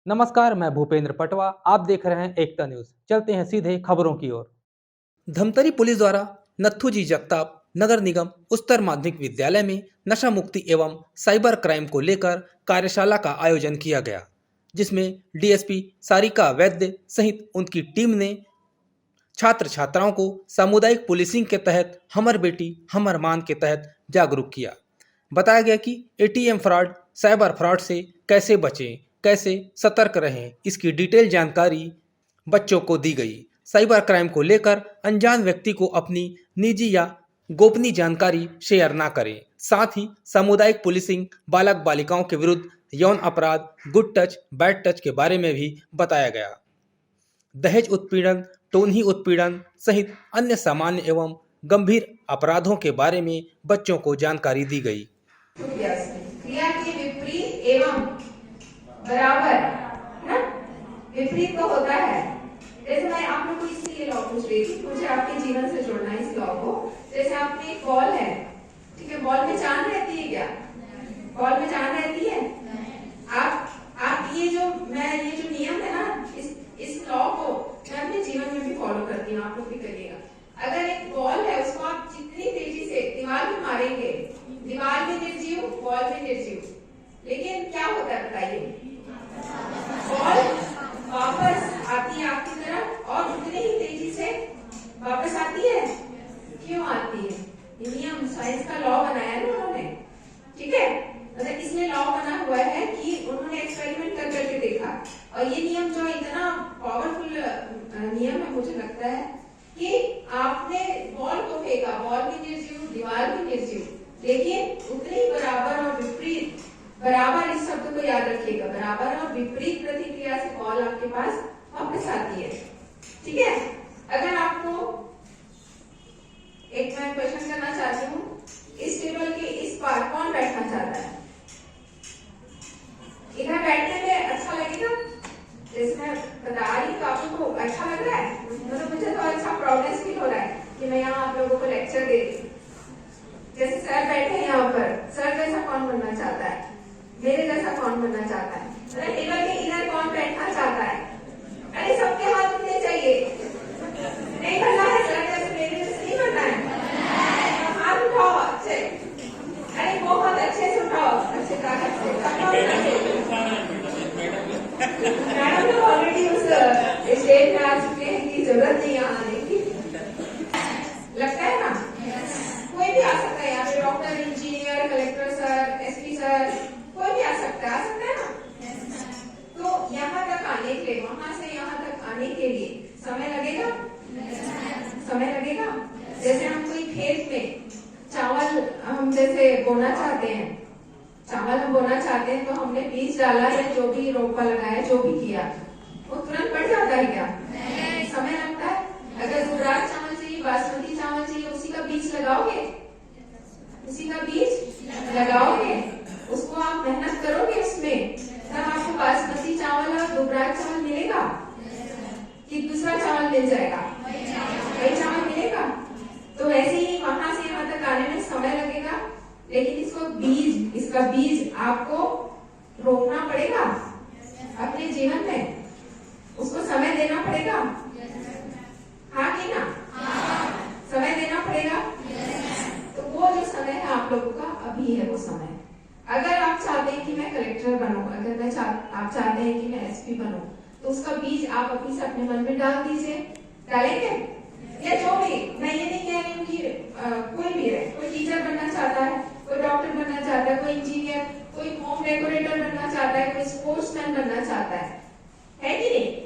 नमस्कार, मैं भूपेंद्र पटवा। आप देख रहे हैं एकता न्यूज। चलते हैं सीधे खबरों की ओर। धमतरी पुलिस द्वारा नत्थूजी जगताप नगर निगम उच्चतर माध्यमिक विद्यालय में नशा मुक्ति एवं साइबर क्राइम को लेकर कार्यशाला का आयोजन किया गया, जिसमें डीएसपी सारिका वैद्य सहित उनकी टीम ने छात्र छात्राओं को सामुदायिक पुलिसिंग के तहत हमर बेटी हमर मान के तहत जागरूक किया। बताया गया कि एटीएम फ्रॉड, साइबर फ्रॉड से कैसे बचें, कैसे सतर्क रहें, इसकी डिटेल जानकारी बच्चों को दी गई। साइबर क्राइम को लेकर अनजान व्यक्ति को अपनी निजी या गोपनीय जानकारी शेयर ना करें। साथ ही सामुदायिक पुलिसिंग, बालक बालिकाओं के विरुद्ध यौन अपराध, गुड टच, बैड टच के बारे में भी बताया गया। दहेज उत्पीड़न, टोनही उत्पीड़न सहित अन्य सामान्य एवं गंभीर अपराधों के बारे में बच्चों को जानकारी दी गई। क्रिया के विपरीत एवं बराबर, है विपरीत तो होता है। जैसे मैं आप लोग को इसलिए लॉ पूछ रही थी, मुझे आपके जीवन से जोड़ना है इस लॉ को। जैसे आपने एक बॉल है, ठीक है, बॉल में जान रहती है क्या? बॉल में जान रहती है? आप ये जो नियम है ना, इस लॉ को मैं अपने जीवन में भी फॉलो करती हूँ, आप लोग भी करिएगा। अगर एक बॉल है, उसको आप जितनी तेजी से दीवार में मारेंगे, दीवार में निर्जीव, बॉल में निर्जीव, लेकिन क्या होता है बताइए? बॉल वापस आती है आपकी तरफ और उतनी ही तेजी से वापस आती है। क्यों आती है? नियम, साइंस का लॉ बनाया ना उन्होंने, ठीक है। मतलब इसमें लॉ बना हुआ है कि उन्होंने एक्सपेरिमेंट कर करके देखा, और ये नियम जो इतना पावरफुल नियम है, मुझे लगता है कि आपने बॉल को फेंका, बॉल भी निर्जीव, दीवार भी निर्जीव, लेकिन उतनी बराबर और विपरीत, बराबर इस शब्द को याद रखिएगा, बराबर और विपरीत प्रतिक्रिया से बॉल आपके पास वापस आती है, ठीक है। अगर आपको एक मैं क्वेश्चन करना चाहती हूँ, इस टेबल के इस पार कौन बैठना चाहता है? इधर बैठने में अच्छा लगेगा? जैसे मैं बता रही हूँ, आपको अच्छा लग रहा है? मतलब मुझे तो अच्छा प्राउडनेस फील हो रहा है कि मैं यहाँ आप लोगों को लेक्चर दे रही हूँ। जैसे सर बैठे हैं यहाँ पर, सर जैसा कौन बनना चाहता है? मेरे जैसा कौन बनना चाहता है? टेबल के इधर कौन बैठना चाहता है? अरे सबके हाथ उठने चाहिए। नहीं बनना है सर जैसे, मेरे जैसे नहीं बनना है। हाथ उठाओ अच्छे, अरे बहुत अच्छे से उठाओ, अच्छे ताकत से। मैडम लोग ऑलरेडी उस स्टेज में आ चुके हैं कि जरूरत नहीं आने की, लगता है ना? कोई भी आ सकता है यहाँ पे, doctor, engineer, collector sir, SP sir, कोई भी आ सकता है ना? तो यहाँ तक आने के लिए, वहां से यहाँ तक आने के लिए समय लगेगा? समय लगेगा। जैसे हम कोई खेत में चावल हम जैसे बोना चाहते हैं, चावल हम बोना चाहते हैं, तो हमने बीज डाला या जो भी रोपा लगाया, जो भी किया, वो तुरंत बढ़ जाता है क्या? समय लगता है। अगर गुजरात चावल चाहिए, बासमती चावल चाहिए, उसी का बीज लगाओगे, उसी का बीज लगाओगे, उसको आप मेहनत करोगे उसमें, तब आपको बासमती चावल और गुजरात चावल मिलेगा कि दूसरा चावल मिल जाएगा? वही चावल मिलेगा। तो वैसे ही वहां से यहाँ तक आने में समय लगेगा, लेकिन इसका बीज आपको रोपना पड़ेगा अपने जीवन में, उसको समय देना पड़ेगा, हाँ कि ना? समय देना पड़ेगा। तो वो जो समय है आप लोगों का, अभी है वो समय। अगर आप चाहते हैं कि मैं कलेक्टर बनूं, अगर आप चाहते हैं कि मैं एसपी बनूं, तो उसका बीज आप अभी से अपने मन में डाल दीजिए। डालेंगे? या जो भी, मैं ये नहीं कह रही हूँ कि कोई भी है, कोई टीचर बनना चाहता है, कोई डॉक्टर बनना चाहता है, कोई इंजीनियर, कोई होम डेकोरेटर बनना चाहता है, कोई स्पोर्ट्समैन बनना चाहता है कि नहीं?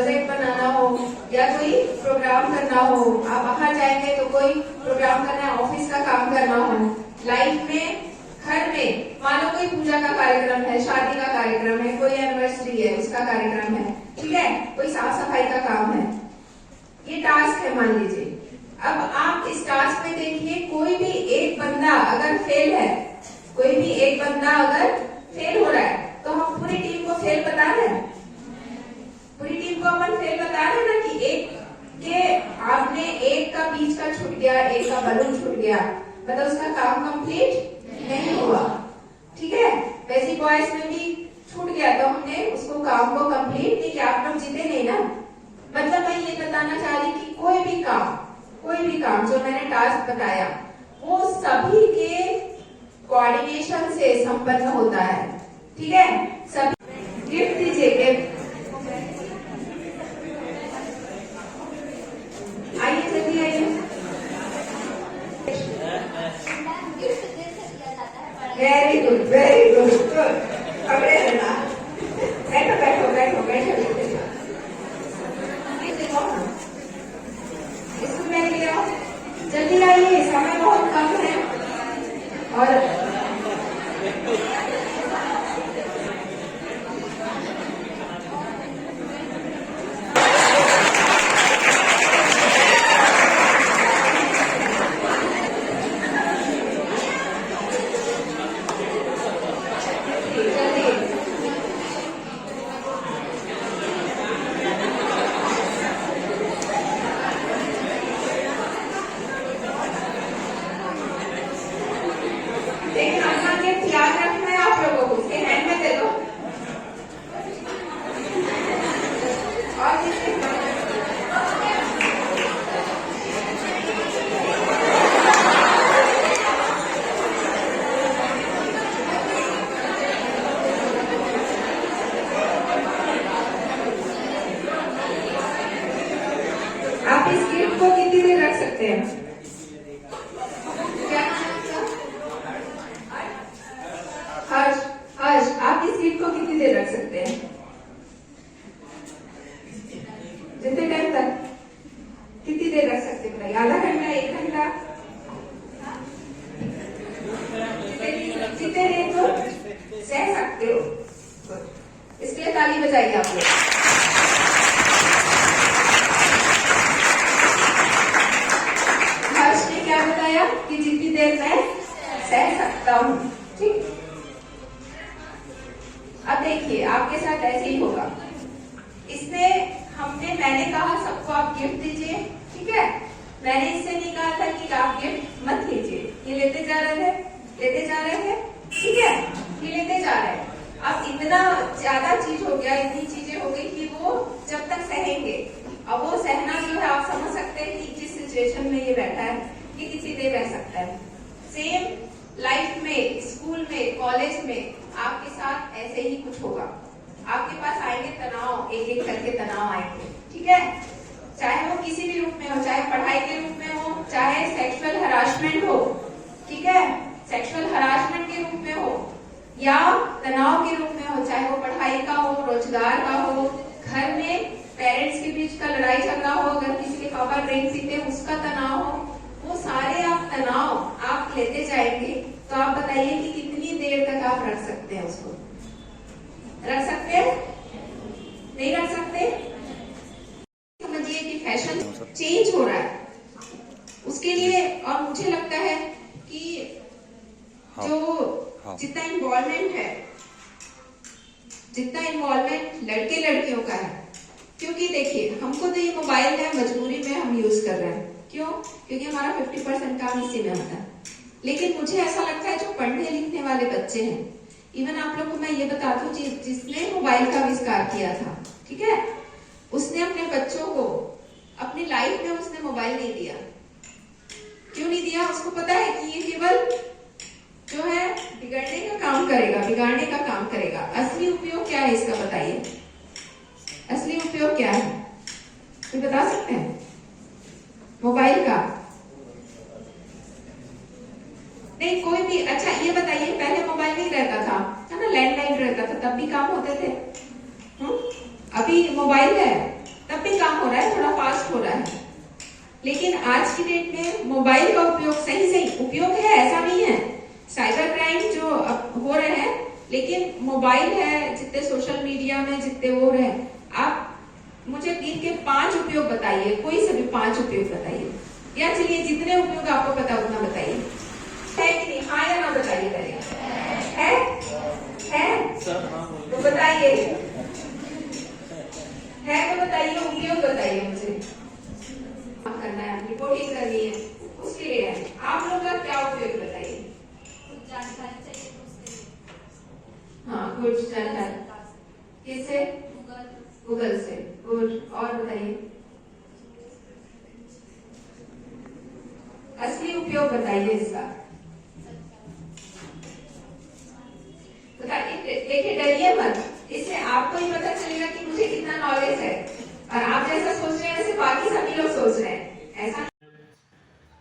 वेबसाइट बनाना हो या कोई प्रोग्राम करना हो, आप बाहर जाएंगे तो कोई प्रोग्राम करना है, ऑफिस का काम करना हो, लाइफ में घर में मानो कोई पूजा का कार्यक्रम है, शादी का कार्यक्रम है, कोई एनिवर्सरी है उसका कार्यक्रम है, ठीक है, कोई साफ सफाई का काम है, ये टास्क है मान लीजिए। अब आप इस टास्क में देखिए कोई भी एक बंदा अगर फेल है, कोई भी एक बंदा अगर फेल हो रहा है तो हम पूरी टीम को फेल बता रहे हैं, पूरी टीम को अपन फेल बता रहे हैं ना कि एक के आपने एक का बीच का छूट गया, एक का बलून छूट गया, मतलब उसका काम कंप्लीट नहीं हुआ, ठीक है। वैसे बॉयज में भी छूट गया तो हमने उसको काम को कंप्लीट नहीं किया, आप लोग जीते नहीं ना। मतलब मैं ये बताना चाह रही कि कोई भी काम जो मैंने टास्क बताया वो सभी के कोऑर्डिनेशन से संपन्न होता है, ठीक है। सभी गिफ्ट दीजिए, गिफ्ट आइए, जल्दी आइए। Very good, very good, good. पकड़े रहना, बैठो बैठो बैठो बैठो, इसको मैं ले आओ, जल्दी आइए, समय बहुत कम है। और लेकिन अपना गिफ्ट याद रखना है आप लोगों को, उसके हैंड में दे दो। और आप इस गिफ्ट को कितनी देर रख सकते हैं? हर्ष, हर्ष, आप इस गिफ्ट को कितनी देर रख सकते हैं? जितने टाइम तक, कितनी देर रख सकते हैं? आधा घंटा, 1 घंटा, जितने देर तो सह सकते हो। इसके लिए ताली बजाइए आप लोग। हर्ष ने क्या बताया कि जितनी देर मैं सह सकता हूँ, ठीक। अब देखिए आपके साथ ऐसे ही होगा, मैंने कहा सबको आप गिफ्ट दीजिए, ठीक है। मैंने इससे नहीं कहा था कि आप गिफ्ट मत लीजिए, ये लेते जा रहे थे, ठीक है, ये लेते जा रहे हैं। अब इतना ज्यादा चीज हो गया, इतनी चीजें हो गई कि वो जब तक सहेंगे, अब वो सहना जो है आप समझ सकते हैं कि जिस सिचुएशन में ये बैठा है ये कितनी देर रह सकता है। सेम लाइफ में, स्कूल में, कॉलेज में आपके साथ ऐसे ही कुछ होगा। आपके पास आएंगे तनाव, एक एक करके तनाव आएंगे, ठीक है, चाहे वो किसी भी रूप में हो, चाहे पढ़ाई के रूप में हो, चाहे सेक्सुअल हरासमेंट हो, ठीक है, सेक्सुअल हरासमेंट के रूप में हो या तनाव के रूप में हो, चाहे वो पढ़ाई का हो, रोजगार का हो, घर में पेरेंट्स के बीच का लड़ाई झगड़ा हो, अगर किसी के पापा ड्रिंक पीते हैं उसका तनाव हो, वो सारे आप तनाव आप लेते जाएंगे। तो आप बताइए कि कितनी देर तक आप रख सकते हैं उसको? रख सकते हैं? नहीं रख सकते? समझिए कि फैशन चेंज हो रहा है, उसके लिए। और मुझे लगता है कि जो जितना इन्वॉल्वमेंट लड़के लड़कियों का है, क्योंकि देखिए हमको तो ये मोबाइल है, मजबूरी में हम यूज कर रहे हैं, क्यों? क्योंकि हमारा 50% काम इसी में होता है। लेकिन मुझे ऐसा लगता है जो पढ़ने लिखने वाले बच्चे हैं, इवन आप लोग को मैं ये बता दूं, जिसने मोबाइल का आविष्कार किया था, ठीक है, उसने अपने बच्चों को अपनी लाइफ में उसने मोबाइल नहीं दिया। क्यों नहीं दिया? उसको पता है कि ये केवल जो है बिगाड़ने का काम करेगा। असली उपयोग क्या है इसका बताइए? असली उपयोग क्या है, कोई बता सकते हैं? मोबाइल का नहीं, कोई भी। अच्छा ये बताइए, पहले मोबाइल नहीं रहता था, है ना, लैंडलाइन रहता था, तब भी काम होते थे। अभी मोबाइल है, बहुत हो रहा है, लेकिन आज की डेट में मोबाइल का उपयोग सही उपयोग है, ऐसा नहीं है। साइबर क्राइम जो अब हो रहे हैं, लेकिन मोबाइल है, जितने सोशल मीडिया में जितने वो रहे, आप मुझे दिन के 5 उपयोग बताइए, कोई से भी 5 उपयोग बताइए, या चलिए जितने उपयोग आपको पता उतना बताइए। है कि नहीं? हाँ या ना बताइए करेगा। है तो बताइए, है तो बताइए, उपयोग बताइए मुझे। करना है, रिपोर्टिंग करनी है, उसके लिए है। आप लोग का क्या उपयोग बताइए? कुछ जानकारी चाहिए तो उसके लिए। हाँ, कुछ जानकारी किससे? गूगल से। गुड। और बताइए, असली उपयोग बताइए इसका। बताइए, देखिए डरिए मत, इससे आपको ही पता चलेगा कि मुझे कितना नॉलेज है, और आप जैसा सोच रहे हैं वैसे बाकी सभी लोग सोच रहे हैं, ऐसा।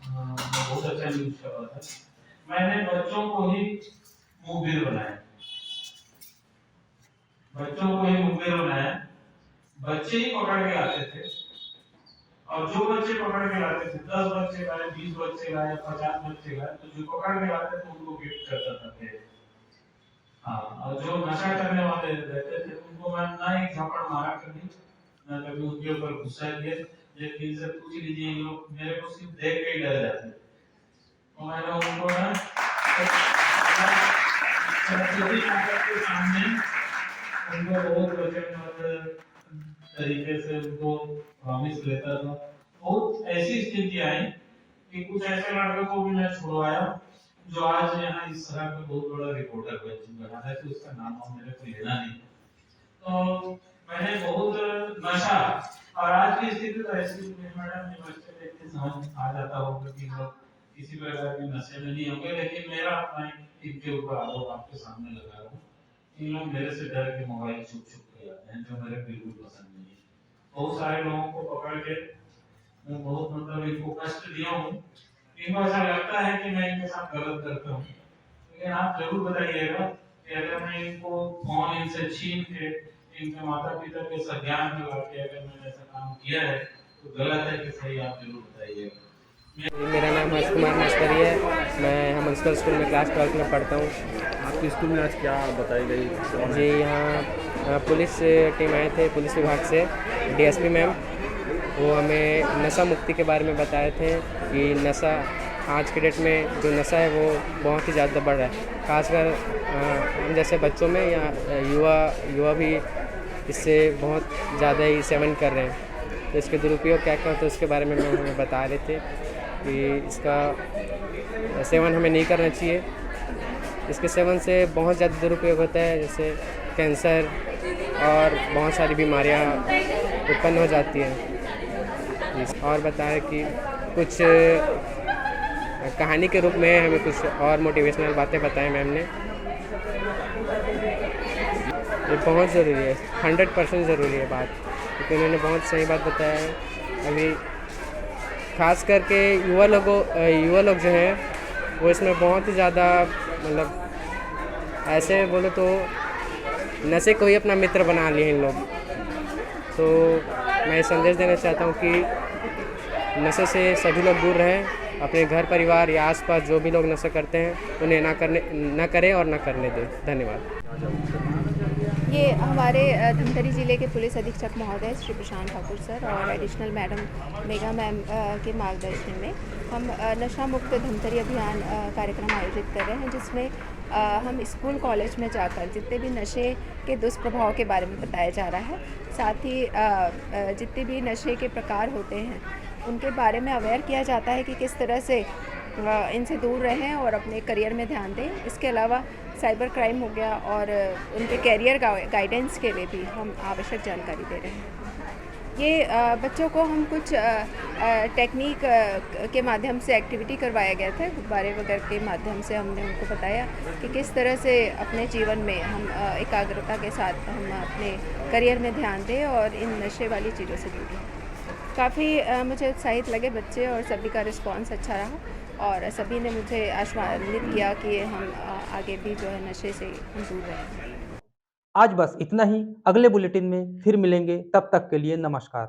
बहुत अच्छा न्यूज कर रहा था। मैंने बच्चों को ही मुखबिर बनाया, बच्चे ही पकड़ के आते थे, और जो बच्चे पकड़ के लाते थे, 10 बच्चे लाए, 20 बच्चे लाए, 50 बच्चे लाए, तो जो पकड़ के लाते थे उनको गिफ्ट करता था फिर। हाँ, और जो नशा करने वाले रहते थे उनको मैं ना एक झापड़ मारा कभी, ना कभी उनके ऊपर गुस्सा किया, लेकिन इनसे पूछ लीजिए, ये लोग मेरे को सिर्फ देख के ही डर जाते। तो मैंने उनको ना सरस्वती माता के सामने उनको बहुत वचनबद्ध तरीके से उनको प्रॉमिस लेता था। बहुत ऐसी स्थिति आई कि कुछ ऐसे लड़कों को भी मैं छुड़वाया जो आज यहाँ इस तरह का बहुत बड़ा रिपोर्टर बन चुका है, हालांकि उसका नाम मेरे को लेना नहीं। तो मैंने बहुत नशा, और आज की स्थिति तो ऐसी है मैडम, ये बच्चे देखते समझ आ जाता होगा कि लोग किसी प्रकार के नशे में नहीं होंगे, लेकिन मेरा अपना इनके ऊपर आरोप आपके सामने लगा रहा हूँ। इन लोग मेरे से डर के मोबाइल छुप के आते हैं, जो मेरे बिल्कुल पसंद नहीं है। बहुत सारे लोगों को पकड़ के मैं बहुत मतलब इनको कष्ट दिया हूँ, इनको ऐसा लगता है कि मैं इनके साथ गलत करता हूँ, लेकिन आप जरूर बताइएगा कि अगर मैं इनको फोन इनसे छीन के इनके माता पिता के संज्ञान में ला के अगर मैंने ऐसा काम किया है तो गलत है कि सही, आप जरूर बताइएगा। मेरा नाम हर्ष कुमार मस्करी है, मैं यहाँ म्यूनसिपल स्कूल में क्लास 12 में पढ़ता हूँ। आपके स्कूल में आज क्या बताई गई? जी, यहाँ पुलिस टीम आए थे, पुलिस विभाग से डीएसपी मैम, वो हमें नशा मुक्ति के बारे में बताए थे कि नशा आज के डेट में जो नशा है वो बहुत ही ज़्यादा बढ़ रहा है, खासकर हम जैसे बच्चों में या युवा भी इससे बहुत ज़्यादा ही सेवन कर रहे हैं। तो इसके दुरुपयोग क्या क्या होता है उसके बारे में हमें बता रहे थे कि इसका सेवन हमें नहीं करना चाहिए। इसके सेवन से बहुत ज़्यादा दुरुपयोग होता है, जैसे कैंसर और बहुत सारी बीमारियां उत्पन्न हो जाती हैं। और बताया कि कुछ कहानी के रूप में हमें कुछ और मोटिवेशनल बातें बताएं मैम ने। ये बहुत ज़रूरी है, 100% ज़रूरी है बात, क्योंकि उन्होंने बहुत सही बात बताया है। अभी खास करके युवा लोग जो हैं वो इसमें बहुत ही ज़्यादा मतलब ऐसे बोलो तो नशे को ही अपना मित्र बना लिए इन लोग। तो मैं संदेश देना चाहता हूँ कि नशे से सभी लोग दूर रहें, अपने घर परिवार या आसपास जो भी लोग नशा करते हैं उन्हें ना करें और ना करने दें। धन्यवाद। ये हमारे धमतरी ज़िले के पुलिस अधीक्षक महोदय श्री प्रशांत ठाकुर सर और एडिशनल मैडम मेघा मैम के मार्गदर्शन में हम नशा मुक्त धमतरी अभियान कार्यक्रम आयोजित कर रहे हैं, जिसमें हम स्कूल कॉलेज में जाकर जितने भी नशे के दुष्प्रभाव के बारे में बताया जा रहा है, साथ ही जितने भी नशे के प्रकार होते हैं उनके बारे में अवेयर किया जाता है कि किस तरह से इनसे दूर रहें और अपने करियर में ध्यान दें। इसके अलावा साइबर क्राइम हो गया और उनके करियर गाइडेंस के लिए भी हम आवश्यक जानकारी दे रहे हैं। ये बच्चों को हम कुछ टेक्निक के माध्यम से एक्टिविटी करवाया गया था, गुब्बारे वगैरह के माध्यम से हमने उनको बताया कि किस तरह से अपने जीवन में हम एकाग्रता के साथ हम अपने करियर में ध्यान दें और इन नशे वाली चीज़ों से दूर रहें। काफ़ी मुझे उत्साहित लगे बच्चे और सभी का रिस्पांस अच्छा रहा और सभी ने मुझे आश्वासित किया कि हम आगे भी जो है नशे से हम दूर रहें। आज बस इतना ही। अगले बुलेटिन में फिर मिलेंगे, तब तक के लिए नमस्कार।